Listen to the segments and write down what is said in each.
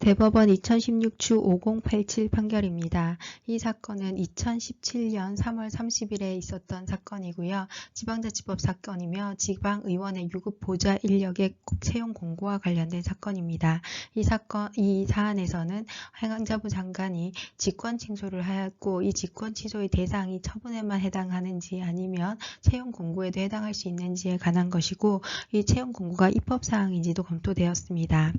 대법원 2016주 5087 판결입니다. 이 사건은 2017년 3월 30일에 있었던 사건이고요. 지방자치법 사건이며 지방의원의 유급 보좌 인력의 채용 공고와 관련된 사건입니다. 이 사안에서는 행안자부 장관이 직권 취소를 하였고 이 직권 취소의 대상이 처분에만 해당하는지 아니면 채용 공고에도 해당할 수 있는지에 관한 것이고 이 채용 공고가 입법사항인지도 검토되었습니다.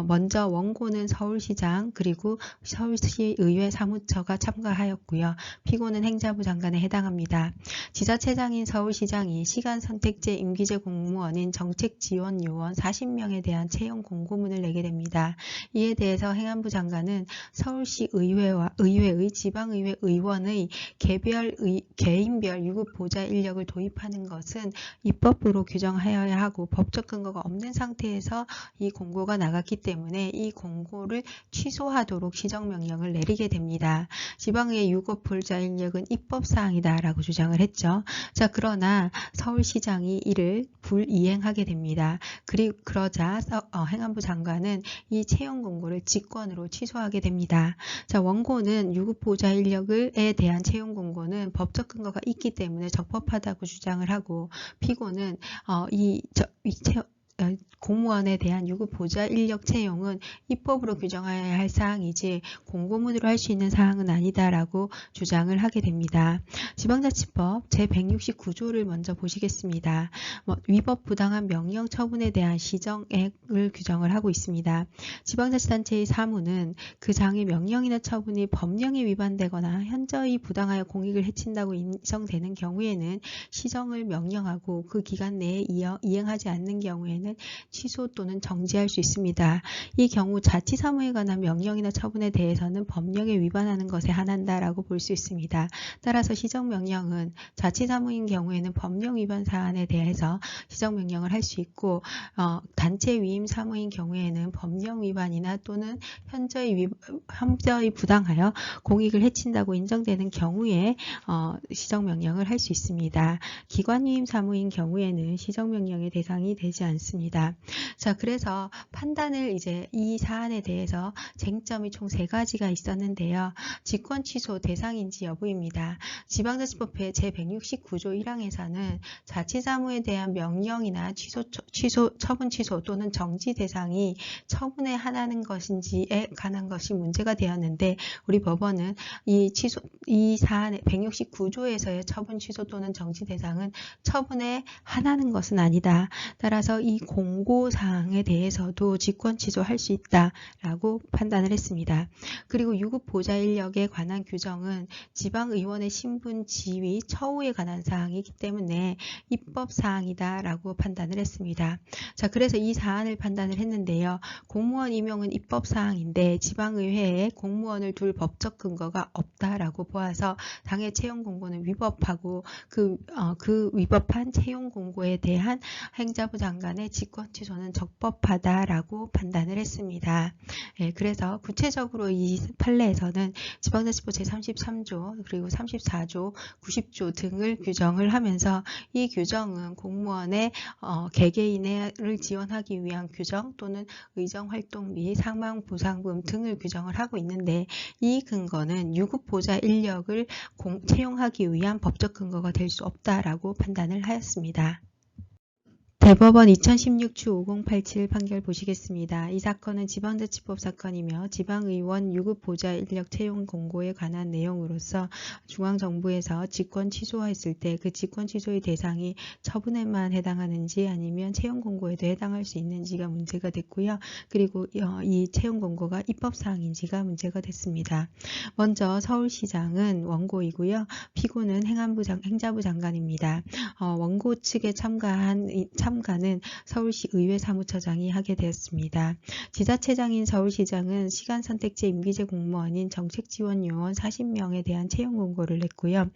먼저 원고는 서울시장 그리고 서울시의회 사무처가 참가하였고요. 피고는 행자부 장관에 해당합니다. 지자체장인 서울시장이 시간선택제 임기제 공무원인 정책지원요원 40명에 대한 채용 공고문을 내게 됩니다. 이에 대해서 행안부 장관은 서울시의회와 의회의 지방의회 의원의 개인별 유급 보좌 인력을 도입하는 것은 입법으로 규정하여야 하고 법적 근거가 없는 상태에서 이 공고가 나갔기 때문에 이 공고를 취소하도록 시정명령을 내리게 됩니다. 지방의회 유급 보좌 인력은 입법사항이다라고 주장을 했죠. 자, 그러나 서울시장이 이를 불이행하게 됩니다. 그러자 행안부 장관은 이 채용 공고를 직권으로 취소하게 됩니다. 자, 원고는 유급 보좌 인력에 대한 채용 공고는 법적 근거가 있기 때문에 적법하다고 주장을 하고 피고는 공무원에 대한 유급 보좌 인력 채용은 입법으로 규정해야 할 사항이지 공고문으로 할 수 있는 사항은 아니다라고 주장을 하게 됩니다. 지방자치법 제169조를 먼저 보시겠습니다. 위법 부당한 명령 처분에 대한 시정액을 규정을 하고 있습니다. 지방자치단체의 사무는 그 장의 명령이나 처분이 법령에 위반되거나 현저히 부당하여 공익을 해친다고 인정되는 경우에는 시정을 명령하고 그 기간 내에 이행하지 않는 경우에는 취소 또는 정지할 수 있습니다. 이 경우 자치사무에 관한 명령이나 처분에 대해서는 법령에 위반하는 것에 한한다라고 볼 수 있습니다. 따라서 시정명령은 자치사무인 경우에는 법령 위반 사안에 대해서 시정명령을 할 수 있고 단체 위임 사무인 경우에는 법령 위반이나 또는 현저히 부당하여 공익을 해친다고 인정되는 경우에 시정명령을 할 수 있습니다. 기관 위임 사무인 경우에는 시정명령의 대상이 되지 않습니다. 자, 그래서 판단을 이제 이 사안에 대해서 쟁점이 총 3가지가 있었는데요. 직권 취소 대상인지 여부입니다. 지방자치법의 제169조 1항에서는 자치사무에 대한 명령이나 처분 취소 또는 정지 대상이 처분에 한하는 것인지에 관한 것이 문제가 되었는데 우리 법원은 이 사안의 169조에서의 처분 취소 또는 정지 대상은 처분에 한하는 것은 아니다. 따라서 이 공고사항에 대해서도 직권 취소할 수 있다라고 판단을 했습니다. 그리고 유급 보좌 인력에 관한 규정은 지방의원의 신분, 지위, 처우에 관한 사항이기 때문에 입법사항이다라고 판단을 했습니다. 자, 그래서 이 사안을 판단을 했는데요. 공무원 임용은 입법사항인데 지방의회에 공무원을 둘 법적 근거가 없다라고 보아서 당해 채용 공고는 위법하고 그 위법한 채용 공고에 대한 행자부 장관의 직권 취소는 적법하다라고 판단을 했습니다. 그래서 구체적으로 이 판례에서는 지방자치법 제33조 그리고 34조, 90조 등을 규정을 하면서 이 규정은 공무원의 개개인을 지원하기 위한 규정 또는 의정활동 및 상망보상금 등을 규정을 하고 있는데 이 근거는 유급 보좌 인력을 채용하기 위한 법적 근거가 될 수 없다라고 판단을 하였습니다. 대법원 2016주 5087 판결 보시겠습니다. 이 사건은 지방자치법 사건이며 지방의원 유급 보좌 인력 채용 공고에 관한 내용으로서 중앙정부에서 직권 취소했을 때 그 직권 취소의 대상이 처분에만 해당하는지 아니면 채용 공고에도 해당할 수 있는지가 문제가 됐고요. 그리고 이 채용 공고가 입법사항인지가 문제가 됐습니다. 먼저 서울시장은 원고이고요. 피고는 행자부 장관입니다. 원고 측에 참가는 서울시의회 사무처장이 하게 되었습니다. 지자체장인 서울시장은 시간선택제 임기제 공무원인 정책지원요원 40명에 대한 채용 공고를 냈고요.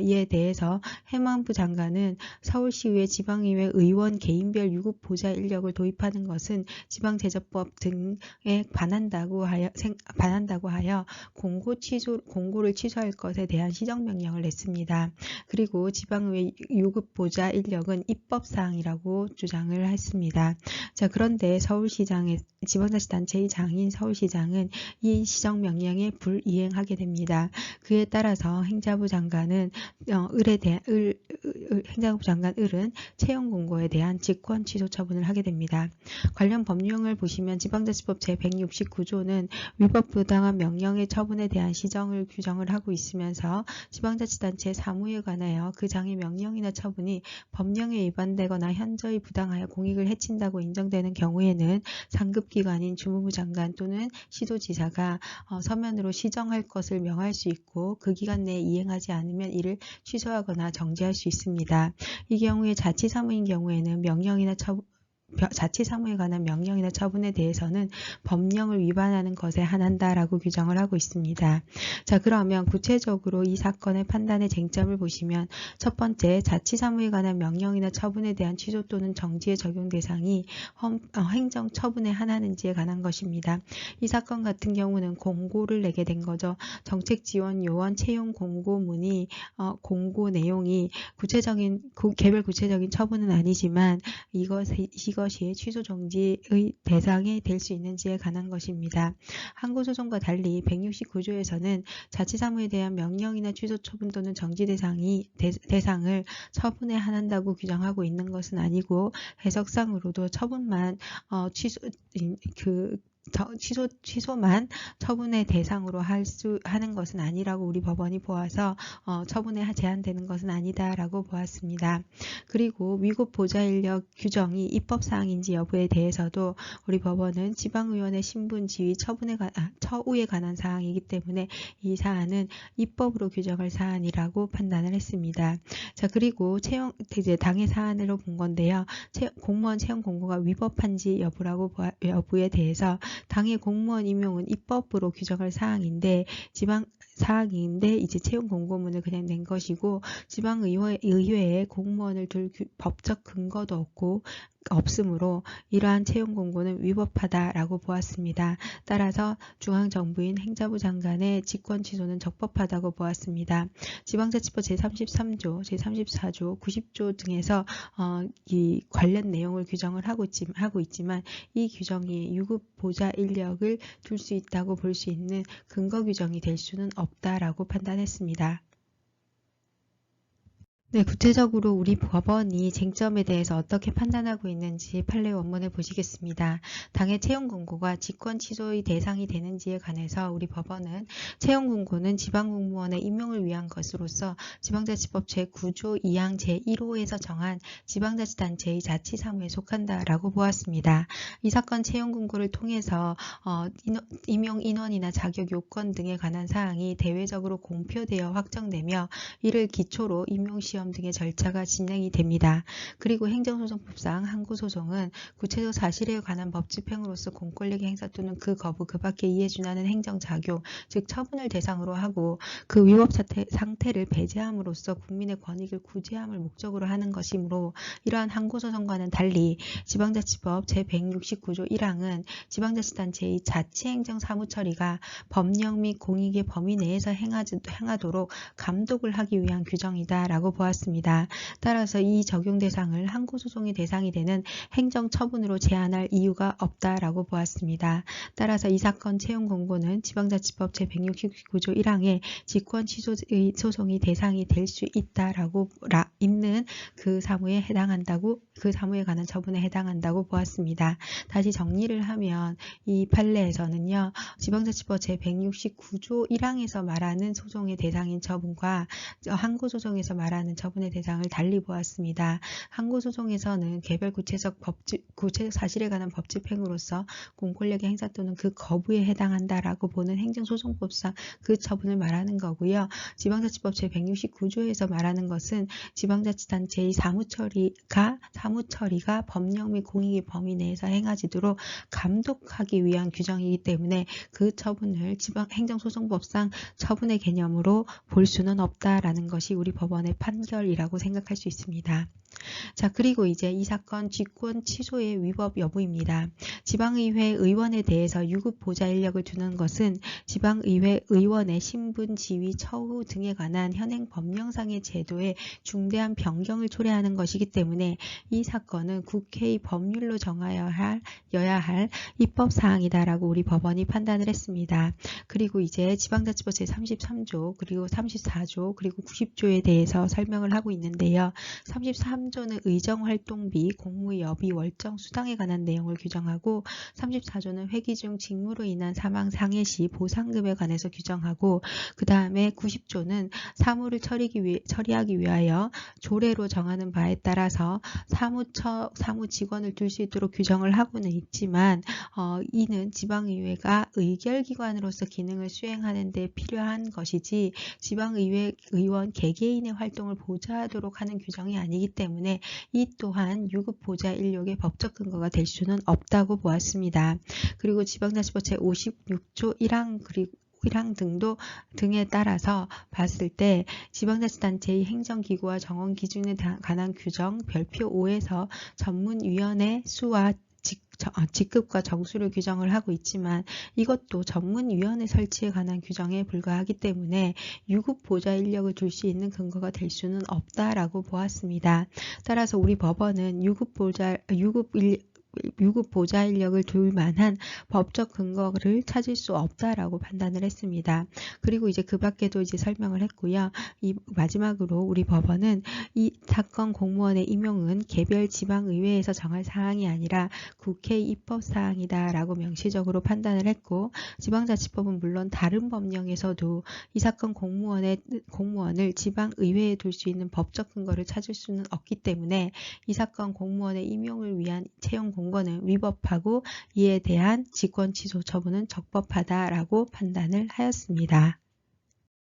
이에 대해서 행안부 장관은 서울시의회 지방의회 의원 개인별 유급 보좌 인력을 도입하는 것은 지방제적법 등에 반한다고 하여 공고를 취소할 것에 대한 시정명령을 냈습니다. 그리고 지방의회 유급 보좌 인력은 입법사항이라고 없다라고 주장을 했습니다. 자, 그런데 서울시장의 지방자치단체의 장인 서울시장은 이 시정명령에 불이행하게 됩니다. 그에 따라서 행자부 장관은 행자부 장관 을은 채용 공고에 대한 직권 취소 처분을 하게 됩니다. 관련 법령을 보시면 지방자치법 제169조는 위법 부당한 명령의 처분에 대한 시정을 규정을 하고 있으면서 지방자치단체 사무에 관하여 그 장의 명령이나 처분이 법령에 위반되거나 현저히 부당하여 공익을 해친다고 인정되는 경우에는 상급기관인 주무부 장관 또는 시도지사가 서면으로 시정할 것을 명할 수 있고 그 기간 내에 이행하지 않으면 이를 취소하거나 정지할 수 있습니다. 이 경우에 자치사무인 경우에는 자치사무에 관한 명령이나 처분에 대해서는 법령을 위반하는 것에 한한다라고 규정을 하고 있습니다. 자, 그러면 구체적으로 이 사건의 판단의 쟁점을 보시면 첫 번째, 자치사무에 관한 명령이나 처분에 대한 취소 또는 정지의 적용 대상이 행정처분에 한하는지에 관한 것입니다. 이 사건 같은 경우는 공고를 내게 된 거죠. 정책지원요원 채용 공고문이 공고 내용이 개별 구체적인 처분은 아니지만 이것이 취소 정지의 대상이 될 수 있는지에 관한 것입니다. 항고소송과 달리 169조에서는 자치사무에 대한 명령이나 취소 처분 또는 정지 대상을 처분에 한한다고 규정하고 있는 것은 아니고 해석상으로도 처분만 취소만 처분의 대상으로 하는 것은 아니라고 우리 법원이 보아서 처분에 제한되는 것은 아니다라고 보았습니다. 그리고 위급 보좌 인력 규정이 입법사항인지 여부에 대해서도 우리 법원은 지방의원의 신분, 지위, 처우에 관한 사항이기 때문에 이 사안은 입법으로 규정할 사안이라고 판단을 했습니다. 자, 그리고 이제 당의 사안으로 본 건데요. 공무원 채용 공고가 위법한지 여부에 대해서 당의 공무원 임용은 입법으로 규정할 사항인데 이제 채용 공고문을 그냥 낸 것이고 지방의회에 공무원을 둘 법적 근거도 없으므로 이러한 채용 공고는 위법하다라고 보았습니다. 따라서 중앙정부인 행자부 장관의 직권 취소는 적법하다고 보았습니다. 지방자치법 제33조, 제34조, 90조 등에서 이 관련 내용을 규정을 하고 있지만 이 규정이 유급 보좌 인력을 둘 수 있다고 볼 수 있는 근거 규정이 될 수는 없다라고 판단했습니다. 네, 구체적으로 우리 법원이 쟁점에 대해서 어떻게 판단하고 있는지 판례 원문을 보시겠습니다. 당의 채용 공고가 직권 취소의 대상이 되는지에 관해서 우리 법원은 채용 공고는 지방공무원의 임용을 위한 것으로서 지방자치법 제9조 2항 제1호에서 정한 지방자치단체의 자치사무에 속한다라고 보았습니다. 이 사건 채용 공고를 통해서 임용 인원이나 자격 요건 등에 관한 사항이 대외적으로 공표되어 확정되며 이를 기초로 임용시험 등의 절차가 진행이 됩니다. 그리고 행정소송법상 항고소송은 구체적 사실에 관한 법집행으로서 공권력의 행사 또는 그 거부, 그 밖에 이에 준하는 행정작용, 즉 처분을 대상으로 하고 그 위법 상태를 배제함으로써 국민의 권익을 구제함을 목적으로 하는 것이므로 이러한 항고소송과는 달리 지방자치법 제169조 1항은 지방자치단체의 자치행정 사무처리가 법령 및 공익의 범위 내에서 행하도록 감독을 하기 위한 규정이다라고 보았습니다. 따라서 이 적용 대상을 항고소송의 대상이 되는 행정처분으로 제한할 이유가 없다라고 보았습니다. 따라서 이 사건 채용 공고는 지방자치법 제169조 1항의 직권 취소의 소송이 대상이 될 수 있는 그 사무에 관한 처분에 해당한다고 보았습니다. 다시 정리를 하면 이 판례에서는요. 지방자치법 제169조 1항에서 말하는 소송의 대상인 처분과 항고소송에서 말하는 처분의 대상을 달리 보았습니다. 항고소송에서는 개별 구체적 사실에 관한 법집행으로서 공권력의 행사 또는 그 거부에 해당한다라고 보는 행정소송법상 그 처분을 말하는 거고요. 지방자치법 제169조에서 말하는 것은 지방자치단체의 사무처리가 법령 및 공익의 범위 내에서 행하지도록 감독하기 위한 규정이기 때문에 그 처분을 행정소송법상 처분의 개념으로 볼 수는 없다라는 것이 우리 법원의 판결이라고 생각할 수 있습니다. 자, 그리고 이제 이 사건 직권 취소의 위법 여부입니다. 지방의회 의원에 대해서 유급 보좌 인력을 두는 것은 지방의회 의원의 신분, 지위, 처우 등에 관한 현행 법령상의 제도에 중대한 변경을 초래하는 것이기 때문에 이 사건은 국회의 법률로 정하여야 할 입법사항이다라고 우리 법원이 판단을 했습니다. 그리고 이제 지방자치법 제33조 그리고 34조 그리고 90조에 대해서 설명을 하고 있는데요. 33조는 의정활동비, 공무여비, 월정, 수당에 관한 내용을 규정하고 34조는 회기 중 직무로 인한 사망, 상해 시 보상금에 관해서 규정하고 그 다음에 90조는 사무를 처리하기 위하여 조례로 정하는 바에 따라서 사무 직원을 둘 수 있도록 규정을 하고는 있지만 이는 지방의회가 의결기관으로서 기능을 수행하는 데 필요한 것이지 지방의회 의원 개개인의 활동을 보좌하도록 하는 규정이 아니기 때문에 이 또한 유급 보좌 인력의 법적 근거가 될 수는 없다고 보았습니다. 그리고 지방자치법 제56조 1항 그리고 1항 등에 따라서 봤을 때 지방자치단체의 행정기구와 정원기준에 관한 규정 별표 5에서 전문위원회 수와 직급과 정수를 규정을 하고 있지만 이것도 전문위원회 설치에 관한 규정에 불과하기 때문에 유급 보좌 인력을 둘 수 있는 근거가 될 수는 없다라고 보았습니다. 따라서 우리 법원은 유급 보좌 인력을 둘 만한 법적 근거를 찾을 수 없다라고 판단을 했습니다. 그리고 이제 그 밖에도 이제 설명을 했고요. 이 마지막으로 우리 법원은 이 사건 공무원의 임용은 개별 지방의회에서 정할 사항이 아니라 국회 입법사항이다라고 명시적으로 판단을 했고 지방자치법은 물론 다른 법령에서도 이 사건 공무원을 지방의회에 둘 수 있는 법적 근거를 찾을 수는 없기 때문에 이 사건 공무원의 임용을 위한 채용 공고는 위법하고 이에 대한 직권 취소 처분은 적법하다라고 판단을 하였습니다.